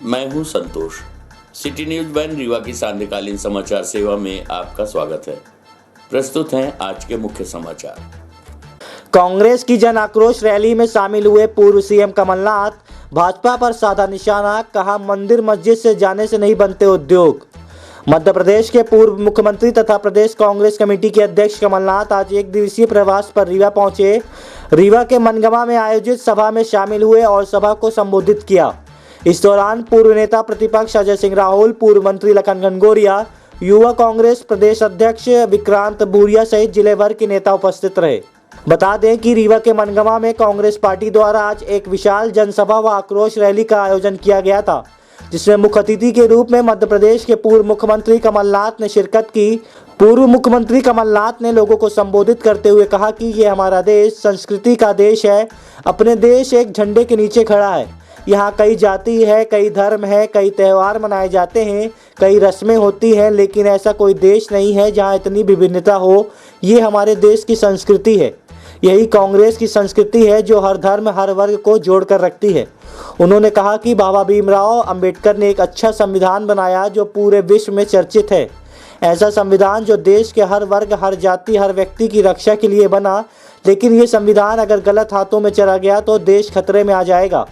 मैं हूं संतोष। City news one Rewa की सांध्यकालीन समाचार सेवा में आपका स्वागत है। प्रस्तुत हैं आज के मुख्य समाचार। कांग्रेस की जन आक्रोश रैली में शामिल हुए पूर्व सीएम कमलनाथ, भाजपा पर साधा निशाना, कहा मंदिर मस्जिद से जाने से नहीं बनते उद्योग। मध्य प्रदेश के पूर्व मुख्यमंत्री तथा प्रदेश कांग्रेस कमेटी के अध्यक्ष कमलनाथ आज एक दिवसीय प्रवास पर रीवा पहुंचे। रीवा के मनगमा में आयोजित सभा में शामिल हुए और सभा को संबोधित किया। इस दौरान पूर्व नेता प्रतिपक्ष अजय सिंह राहुल, पूर्व मंत्री लखन घनघोरिया, युवा कांग्रेस प्रदेश अध्यक्ष विक्रांत भूरिया सहित जिले भर के नेता उपस्थित रहे। बता दें कि रीवा के मनगमा में कांग्रेस पार्टी द्वारा आज एक विशाल जनसभा व आक्रोश रैली का आयोजन किया गया था, जिसमें मुख्य अतिथि के रूप में मध्य प्रदेश के पूर्व मुख्यमंत्री कमलनाथ ने शिरकत की। पूर्व मुख्यमंत्री कमलनाथ ने लोगों को संबोधित करते हुए कहा कि ये हमारा देश संस्कृति का देश है। अपने देश एक झंडे के नीचे खड़ा है। यहाँ कई जाति है, कई धर्म है, कई त्यौहार मनाए जाते हैं, कई रस्में होती हैं, लेकिन ऐसा कोई देश नहीं है जहाँ इतनी विभिन्नता हो। ये हमारे देश की संस्कृति है। यही कांग्रेस की संस्कृति है जो हर धर्म हर वर्ग को जोड़कर रखती है। उन्होंने कहा कि बाबा भीमराव अंबेडकर ने एक अच्छा संविधान बनाया जो पूरे विश्व में चर्चित है। ऐसा संविधान जो देश के हर वर्ग, हर जाति, हर व्यक्ति की रक्षा के लिए बना, लेकिन ये संविधान अगर गलत हाथों में चला गया तो देश खतरे में आ जाएगा।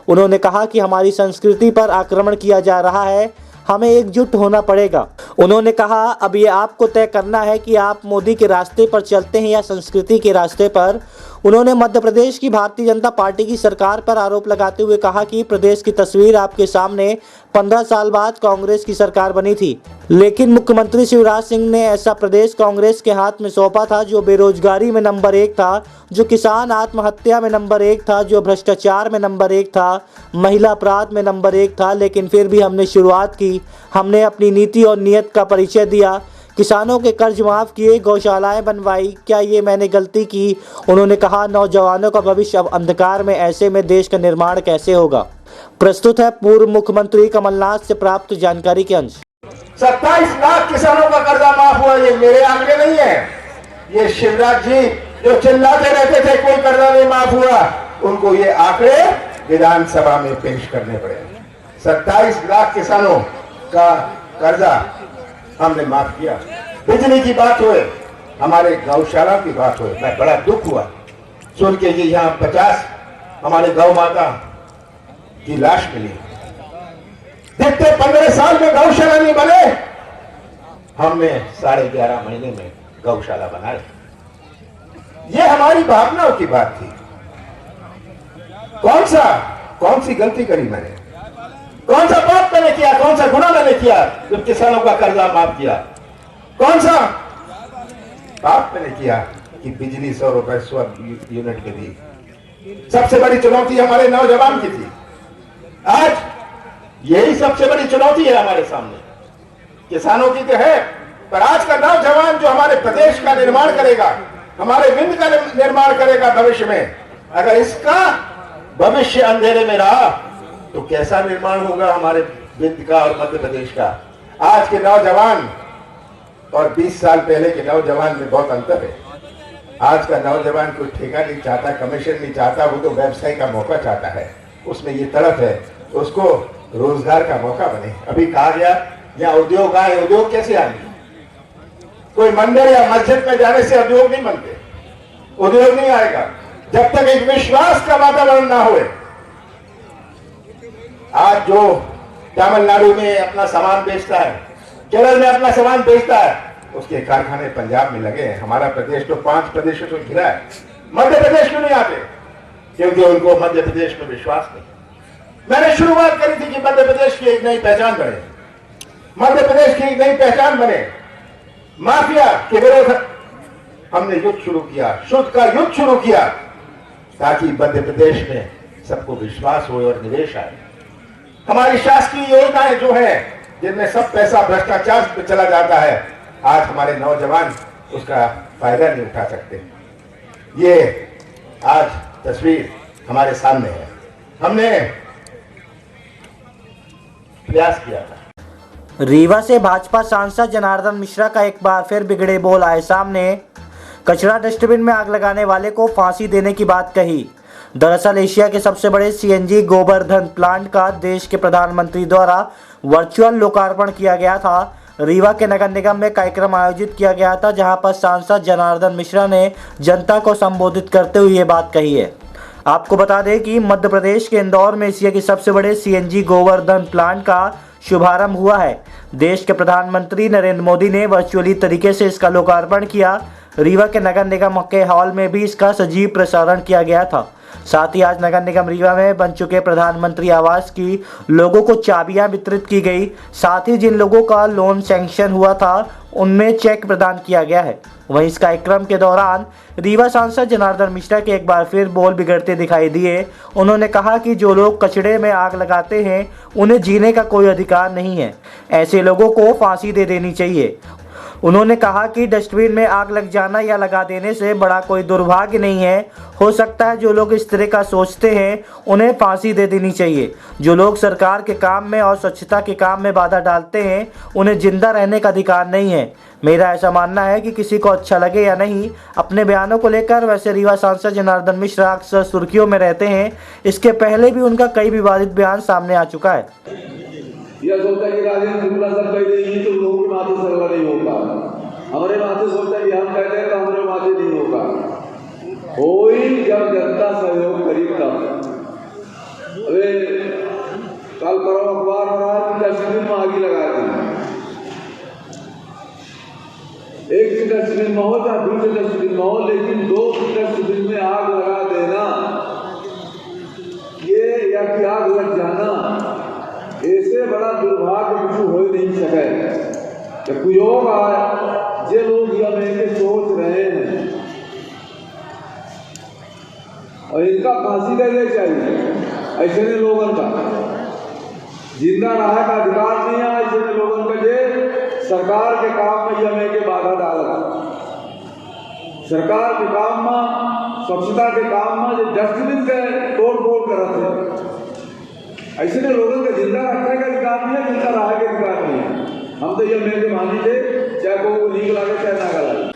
उन्होंने कहा कि हमारी संस्कृति पर आक्रमण किया जा रहा है, हमें एकजुट होना पड़ेगा। उन्होंने कहा अब ये आपको तय करना है कि आप मोदी के रास्ते पर चलते हैं या संस्कृति के रास्ते पर। उन्होंने मध्य प्रदेश की भारतीय जनता पार्टी की सरकार पर आरोप लगाते हुए कहा कि प्रदेश की तस्वीर आपके सामने 15 साल बाद कांग्रेस की सरकार बनी थी, लेकिन मुख्यमंत्री शिवराज सिंह ने ऐसा प्रदेश कांग्रेस के हाथ में सौंपा था जो बेरोजगारी में नंबर 1 था, जो किसान आत्महत्या में नंबर 1 था, जो भ्रष्टाचार में नंबर 1 था, महिला अपराध में नंबर 1 था। लेकिन फिर भी हमने शुरुआत की, हमने अपनी नीति और नीयत का परिचय दिया, किसानों के कर्ज माफ किए, गौशालाएं बनवाई। क्या ये मैंने गलती की? उन्होंने कहा नौजवानों का भविष्य अब अंधकार में, ऐसे में देश का निर्माण कैसे होगा। प्रस्तुत है पूर्व मुख्यमंत्री कमलनाथ से प्राप्त जानकारी के अंश। 27 लाख किसानों का कर्जा माफ हुआ। ये मेरे आंकड़े नहीं है, ये शिवराज जी जो चिल्लाते रहते थे कोई कर्जा नहीं माफ हुआ, उनको ये आंकड़े विधानसभा में पेश करने पड़े। 27 लाख किसानों का कर्जा हमने माफ किया। बिजली की बात हुए, हमारे गौशाला की बात हुए, मैं बड़ा दुख हुआ सुन के कि यहाँ 50 हमारे गौ माता की लाश मिली। देखते 15 साल में गौशाला नहीं बने, हमने 11.5 महीने में गौशाला बनाए। ये हमारी भावनाओं की बात थी। कौन सी गलती करी मैंने, कौन सा पाप मैंने किया, कौन सा गुनाह मैंने किया जब किसानों का कर्जा माफ किया? कौन सा पाप मैंने किया कि बिजली 100 रुपए 100 यूनिट के दी? सबसे बड़ी चुनौती हमारे नौजवान की थी। आज यही सबसे बड़ी चुनौती है हमारे सामने। किसानों की तो है, पर आज का नौजवान जो हमारे प्रदेश का निर्माण करेगा, हमारे विंध्य का निर्माण करेगा भविष्य में, अगर इसका भविष्य अंधेरे में रहा तो कैसा निर्माण होगा हमारे विंध्य का और मध्य प्रदेश का? आज के नौजवान और 20 साल पहले के नौजवान में बहुत अंतर है। आज का नौजवान कोई ठेका नहीं चाहता, कमीशन नहीं चाहता, वो तो व्यवसाय का मौका चाहता है। उसमें ये तड़प है, उसको रोजगार का मौका बने। अभी कहा गया यहाँ उद्योग आए, उद्योग कैसे आएंगे? कोई मंदिर या मस्जिद में जाने से उद्योग नहीं बनते, उद्योग नहीं आएगा जब तक एक विश्वास का वातावरण ना हो। आज जो तमिलनाडु में अपना सामान बेचता है, केरल में अपना सामान बेचता है, उसके कारखाने पंजाब में लगे हैं। हमारा प्रदेश तो 5 प्रदेशों से घिरा है। मध्य प्रदेश क्यों नहीं आते? क्योंकि उनको मध्य प्रदेश में विश्वास नहीं। मैंने शुरुआत करी थी कि मध्य प्रदेश की एक नई पहचान बने, मध्य प्रदेश की एक नई पहचान बने। माफिया के विरोध हमने युद्ध शुरू किया, शुद्ध का युद्ध शुरू किया, ताकि मध्य प्रदेश में सबको विश्वास हो और निवेश आए। हमारी शासकीय योजनाएं जो है, जिनमें सब पैसा भ्रष्टाचार पे चला जाता है, आज हमारे नौजवान उसका फायदा नहीं उठा सकते। ये आज तस्वीर हमारे सामने है। हमने प्रयास किया था। रीवा से भाजपा सांसद जनार्दन मिश्रा का एक बार फिर बिगड़े बोल आए सामने। कचरा डस्टबिन में आग लगाने वाले को फांसी देने की बात कही। दरअसल एशिया के सबसे बड़े सीएनजी गोवर्धन प्लांट का देश के प्रधानमंत्री द्वारा वर्चुअल लोकार्पण किया गया था। रीवा के नगर निगम में कार्यक्रम आयोजित किया गया था, जहां पर सांसद जनार्दन मिश्रा ने जनता को संबोधित करते हुए ये बात कही है। आपको बता दें कि मध्य प्रदेश के इंदौर में एशिया के सबसे बड़े सीएनजी गोवर्धन प्लांट का शुभारंभ हुआ है। देश के प्रधानमंत्री नरेंद्र मोदी ने वर्चुअली तरीके से इसका लोकार्पण किया। रीवा के नगर निगम के हॉल में भी इसका सजीव प्रसारण किया गया था। साथ ही आज नगर निगम रीवा में बन चुके प्रधानमंत्री आवास की लोगों को चाबियां वितरित की गई। साथ ही जिन लोगों का लोन सैंक्शन हुआ था उनमें चेक प्रदान किया गया है। वहीं इस कार्यक्रम के दौरान रीवा सांसद जनार्दन मिश्रा के एक बार फिर बोल बिगड़ते दिखाई दिए। उन्होंने कहा कि जो लोग कचड़े में आग लगाते हैं उन्हें जीने का कोई अधिकार नहीं है, ऐसे लोगों को फांसी दे देनी चाहिए। उन्होंने कहा कि डस्टबिन में आग लग जाना या लगा देने से बड़ा कोई दुर्भाग्य नहीं है। हो सकता है जो लोग इस तरह का सोचते हैं उन्हें फांसी दे देनी चाहिए। जो लोग सरकार के काम में और स्वच्छता के काम में बाधा डालते हैं उन्हें जिंदा रहने का अधिकार नहीं है। मेरा ऐसा मानना है कि किसी को अच्छा लगे या नहीं, अपने बयानों को लेकर वैसे रीवा सांसद जनार्दन मिश्रा अक्सर सुर्खियों में रहते हैं। इसके पहले भी उनका कई विवादित बयान सामने आ चुका है। यह सोचता है कि राजेंद्र शुक्ला सर कहते हैं तो लोगों के माथे सरवा नहीं होगा, हमारे माथे सोचता है कि हम कहते हैं तो हमारे माथे नहीं होगा। कोई जब जनता सहयोग करी तब। अरे कल करो अखबार हो रहा है कि डस्टबिन में आग लगा दी। एक डस्टबिन में हो या दूसरे डस्टबिन में हो, लेकिन दो डस्टबिन में आग लगा देना ये या कि आग लग जाना, ऐसे बड़ा दुर्भाग्य कुछ हो ही नहीं सके। कुयोग आए जे लोग यह मेरे सोच रहे हैं और इनका फांसी देने चाहिए। ऐसे ने लोगों का जिंदा रहा का अधिकार नहीं है। ऐसे ने लोगों का जे सरकार के काम में यह मेरे बाधा डाला, सरकार के काम में, स्वच्छता के काम में जो डस्टबिन के तोड़ फोड़ करते हैं, ऐसे ने लोगों का जिंदा रखने का अधिकार नहीं है, जिंदा रहा का अधिकार नहीं है। हम तो ये मेरे मानी थे, चाहे को लीक लगे चाहे ना लगे।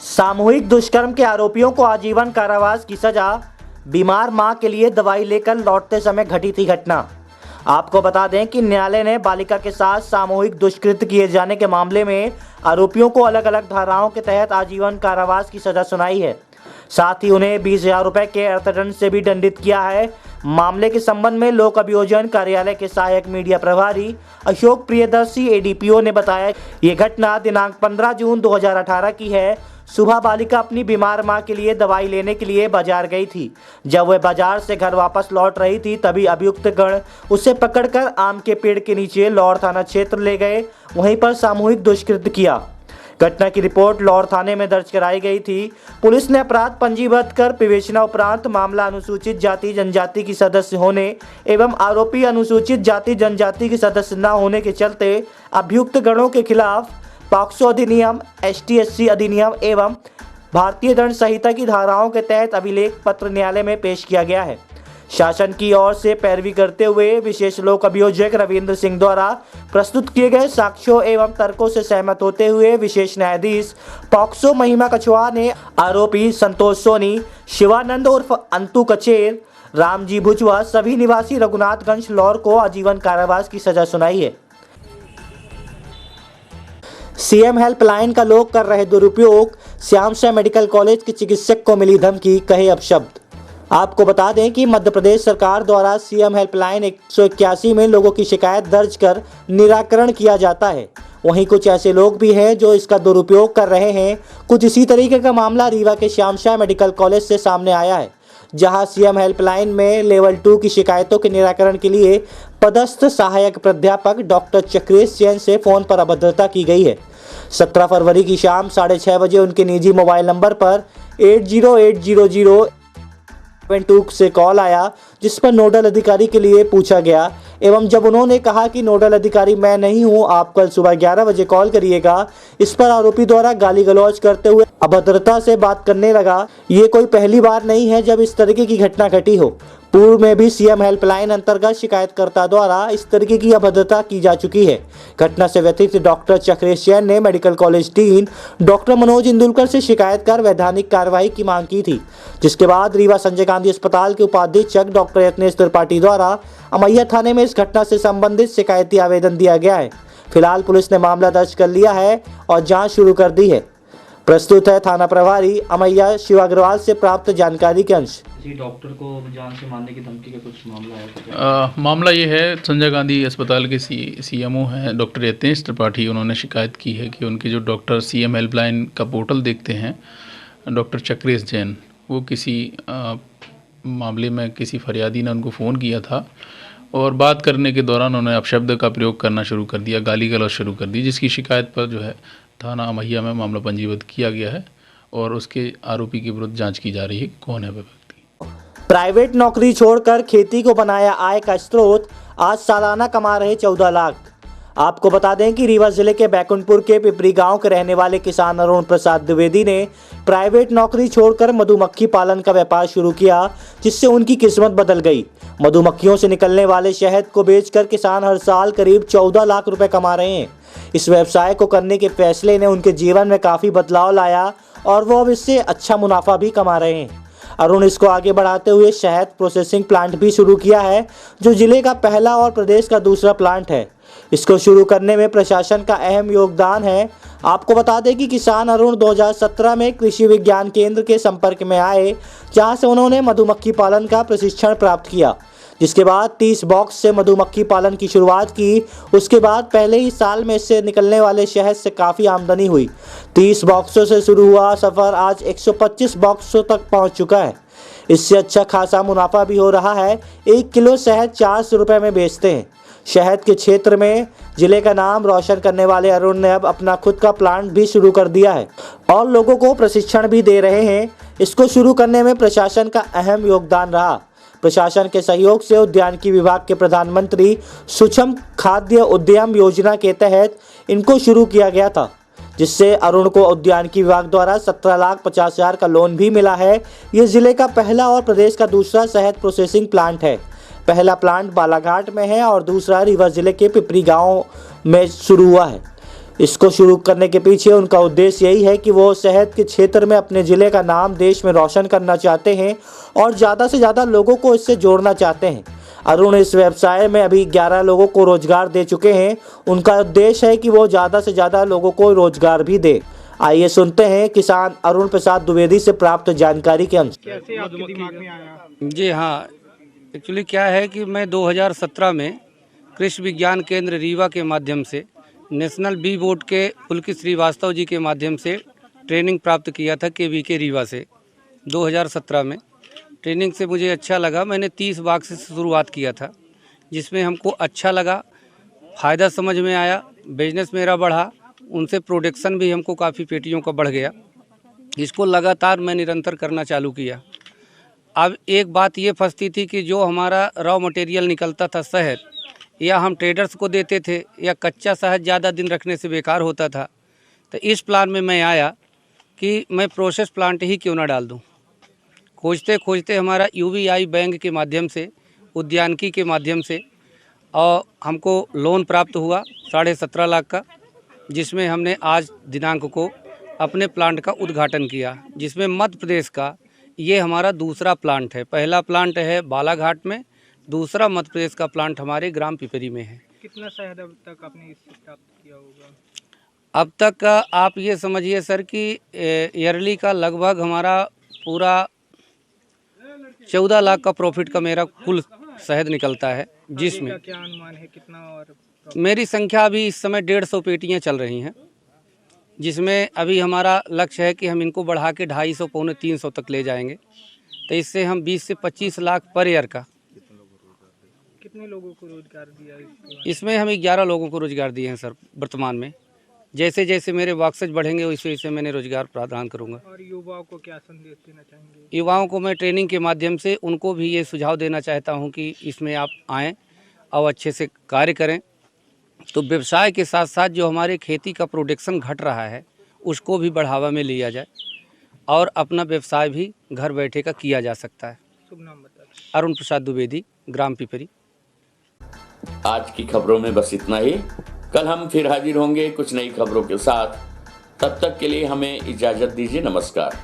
सामूहिक दुष्कर्म के आरोपियों को आजीवन कारावास की सजा। बीमार मां के लिए दवाई लेकर लौटते समय घटी थी घटना। आपको बता दें कि न्यायालय ने बालिका के साथ सामूहिक दुष्कृत्य किए जाने के मामले में आरोपियों को अलग अलग धाराओं के तहत आजीवन कारावास की सजा सुनाई है। साथ ही उन्हें 20,000 रुपए के अर्थदंड से भी दंडित किया है। मामले के संबंध में लोक अभियोजन कार्यालय के सहायक मीडिया प्रभारी अशोक प्रियदर्शी एडीपीओ ने बताया, ये घटना दिनांक 15 जून 2018 की है। सुबह बालिका अपनी बीमार मां के लिए दवाई लेने के लिए बाजार गई थी। जब वह बाजार से घर वापस लौट रही थी तभी अभियुक्त गण उसे पकड़कर आम के पेड़ के नीचे लौर थाना क्षेत्र ले गए। वहीं पर सामूहिक दुष्कृत्य किया। घटना की रिपोर्ट लौर थाने में दर्ज कराई गई थी। पुलिस ने अपराध पंजीबद्ध कर विवेचना उपरांत मामला अनुसूचित जाति जनजाति की सदस्य होने एवं आरोपी अनुसूचित जाति जनजाति के सदस्य न होने के चलते अभियुक्त गणों के खिलाफ पॉक्सो अधिनियम, ST/SC अधिनियम एवं भारतीय दंड संहिता की धाराओं के तहत अभिलेख पत्र न्यायालय में पेश किया गया है। शासन की ओर से पैरवी करते हुए विशेष लोक अभियोजक रविंद्र सिंह द्वारा प्रस्तुत किए गए साक्ष्यों एवं तर्कों से सहमत होते हुए विशेष न्यायाधीश पॉक्सो महिमा कछुआ ने आरोपी संतोष सोनी, शिवानंद उर्फ अंतु कचेर, रामजी भुजवा सभी निवासी रघुनाथगंज लौर को आजीवन कारावास की सजा सुनाई है। सीएम हेल्पलाइन का लोग कर रहे दुरुपयोग। श्यामशाह मेडिकल कॉलेज के चिकित्सक को मिली धमकी, कहे अपशब्द। आपको बता दें कि मध्य प्रदेश सरकार द्वारा सीएम हेल्पलाइन 181 में लोगों की शिकायत दर्ज कर निराकरण किया जाता है। वहीं कुछ ऐसे लोग भी हैं जो इसका दुरुपयोग कर रहे हैं। कुछ इसी तरीके का मामला रीवा के श्यामशाह मेडिकल कॉलेज से सामने आया है, जहां सीएम हेल्पलाइन में लेवल 2 की शिकायतों के निराकरण के लिए पदस्थ सहायक प्राध्यापक डॉक्टर चक्रेश जैन से फोन पर अभद्रता की गई है। 17 फरवरी की शाम 6:30 बजे उनके निजी मोबाइल नंबर पर 808007 से कॉल आया, जिस पर नोडल अधिकारी के लिए पूछा गया एवं जब उन्होंने कहा कि नोडल अधिकारी मैं नहीं हूं, आप कल सुबह 11 बजे कॉल करिएगा। इस पर आरोपी द्वारा गाली गलौज करते हुए अभद्रता से बात करने लगा। ये कोई पहली बार नहीं है जब इस तरीके की घटना घटी हो। पूर्व में भी सीएम हेल्पलाइन अंतर्गत शिकायतकर्ता द्वारा इस तरीके की अभद्रता की जा चुकी है। घटना से व्यथित डॉक्टर चक्रेश जैन ने medical college dean doctor Manoj Indulkar से शिकायत कर वैधानिक कार्रवाई की मांग की थी, जिसके बाद रीवा संजय गांधी अस्पताल के उपाधीक्षक डॉक्टर यत्नेश त्रिपाठी द्वारा अमैया थाने में इस घटना से संबंधित शिकायती आवेदन दिया गया है। फिलहाल पुलिस ने मामला दर्ज कर लिया है और जाँच शुरू कर दी है। प्रस्तुत है थाना प्रभारी अमैया शिव अग्रवाल से प्राप्त जानकारी के अंश। किसी डॉक्टर को जान से मारने की धमकी का कुछ मामला है? मामला ये है, संजय गांधी अस्पताल के सीएमओ हैं डॉक्टर यत्नेश त्रिपाठी, उन्होंने शिकायत की है कि उनके जो डॉक्टर सीएम हेल्पलाइन का पोर्टल देखते हैं, डॉक्टर चक्रेश जैन, वो किसी मामले में किसी फरियादी ने उनको फ़ोन किया था और बात करने के दौरान उन्होंने अपशब्द का प्रयोग करना शुरू कर दिया, गाली गलौज शुरू कर दी, जिसकी शिकायत पर जो है थाना अमैया में मामला पंजीबद्ध किया गया है और उसके आरोपी के विरुद्ध जांच की जा रही है कि कौन है वह व्यक्ति। प्राइवेट नौकरी छोड़कर खेती को बनाया आय का स्रोत, आज सालाना कमा रहे 14 लाख। आपको बता दें कि रीवा जिले के बैकुंठपुर के पिपरी गांव के रहने वाले किसान अरुण प्रसाद द्विवेदी ने प्राइवेट नौकरी छोड़कर मधुमक्खी पालन का व्यापार शुरू किया, जिससे उनकी किस्मत बदल गई। मधुमक्खियों से निकलने वाले शहद को बेचकर किसान हर साल करीब 14 लाख रुपए कमा रहे हैं। इस व्यवसाय को करने के फैसले ने उनके जीवन में काफ़ी बदलाव लाया और वो अब इससे अच्छा मुनाफा भी कमा रहे हैं। अरुण इसको आगे बढ़ाते हुए शहद प्रोसेसिंग प्लांट भी शुरू किया है, जो जिले का पहला और प्रदेश का दूसरा प्लांट है। इसको शुरू करने में प्रशासन का अहम योगदान है। आपको बता दें कि किसान अरुण 2017 में कृषि विज्ञान केंद्र के संपर्क में आए, जहां से उन्होंने मधुमक्खी पालन का प्रशिक्षण प्राप्त किया, जिसके बाद 30 बॉक्स से मधुमक्खी पालन की शुरुआत की। उसके बाद पहले ही साल में इससे निकलने वाले शहद से काफ़ी आमदनी हुई। 30 बॉक्सों से शुरू हुआ सफ़र आज 125 बॉक्सों तक पहुंच चुका है। इससे अच्छा खासा मुनाफा भी हो रहा है। 1 किलो शहद 400 रुपये में बेचते हैं। शहद के क्षेत्र में जिले का नाम रोशन करने वाले अरुण ने अब अपना खुद का प्लांट भी शुरू कर दिया है और लोगों को प्रशिक्षण भी दे रहे हैं। इसको शुरू करने में प्रशासन का अहम योगदान रहा। प्रशासन के सहयोग से उद्यानिकी विभाग के प्रधानमंत्री सूक्ष्म खाद्य उद्यम योजना के तहत इनको शुरू किया गया था, जिससे अरुण को उद्यानिकी विभाग द्वारा 17,50,000 का लोन भी मिला है। ये जिले का पहला और प्रदेश का दूसरा शहद प्रोसेसिंग प्लांट है। पहला प्लांट बालाघाट में है और दूसरा रीवा जिले के पिपरी गांव में शुरू हुआ है। इसको शुरू करने के पीछे उनका उद्देश्य यही है कि वो शहद के क्षेत्र में अपने ज़िले का नाम देश में रोशन करना चाहते हैं और ज़्यादा से ज़्यादा लोगों को इससे जोड़ना चाहते हैं। अरुण इस व्यवसाय में अभी 11 लोगों को रोजगार दे चुके हैं। उनका उद्देश्य है कि वो ज़्यादा से ज़्यादा लोगों को रोजगार भी दे। आइए सुनते हैं किसान अरुण प्रसाद द्विवेदी से प्राप्त जानकारी के अंश। कैसे आपके दिमाग में आया? जी हाँ, एक्चुअली क्या है कि मैं 2017 में कृषि विज्ञान केंद्र रीवा के माध्यम से नेशनल बी बोर्ड के पुलकित श्रीवास्तव जी के माध्यम से ट्रेनिंग प्राप्त किया था KVK रीवा से 2017 में। ट्रेनिंग से मुझे अच्छा लगा। मैंने 30 बाग से शुरुआत किया था, जिसमें हमको अच्छा लगा, फ़ायदा समझ में आया, बिजनेस मेरा बढ़ा, उनसे प्रोडक्शन भी हमको काफ़ी पेटियों का बढ़ गया। इसको लगातार मैं निरंतर करना चालू किया। अब एक बात ये फंसती थी कि जो हमारा रॉ मटेरियल निकलता था शहद, या हम ट्रेडर्स को देते थे या कच्चा शहद ज़्यादा दिन रखने से बेकार होता था। तो इस प्लान में मैं आया कि मैं प्रोसेस प्लांट ही क्यों ना डाल दूं। खोजते खोजते हमारा UBI बैंक के माध्यम से, उद्यानिकी के माध्यम से, और हमको लोन प्राप्त हुआ 17.5 लाख का, जिसमें हमने आज दिनांक को अपने प्लांट का उद्घाटन किया, जिसमें मध्य प्रदेश का ये हमारा दूसरा प्लांट है। पहला प्लांट है बालाघाट में, दूसरा मध्य प्रदेश का प्लांट हमारे ग्राम पिपरी में है। कितना शहद अब तक आपने इससे प्राप्त किया होगा? अब तक आप ये समझिए सर कि ईयरली का लगभग हमारा पूरा 14 लाख का प्रॉफिट का मेरा कुल शहद निकलता है, जिसमें क्या अनुमान है कितना? और मेरी संख्या अभी इस समय 150 पेटियाँ चल रही हैं, जिसमें अभी हमारा लक्ष्य है कि हम इनको बढ़ा के 250 पौने 300 तक ले जाएंगे। तो इससे हम 20 से 25 लाख पर ईयर का। कितने लोगों को रोजगार दिया इसमें हम 11 लोगों को रोजगार दिए हैं सर वर्तमान में। जैसे जैसे मेरे बॉक्सेज बढ़ेंगे वैसे वैसे मैंने रोजगार प्रदान करूंगा। और युवाओं को क्या संदेश देना चाहेंगे? युवाओं को मैं ट्रेनिंग के माध्यम से उनको भी ये सुझाव देना चाहता हूं कि इसमें आप आएँ और अच्छे से कार्य करें। तो व्यवसाय के साथ साथ जो हमारे खेती का प्रोडक्शन घट रहा है उसको भी बढ़ावा में लिया जाए और अपना व्यवसाय भी घर बैठे का किया जा सकता है। अरुण प्रसाद द्विवेदी, ग्राम पिपरी। आज की खबरों में बस इतना ही। कल हम फिर हाजिर होंगे कुछ नई खबरों के साथ। तब तक के लिए हमें इजाजत दीजिए। नमस्कार।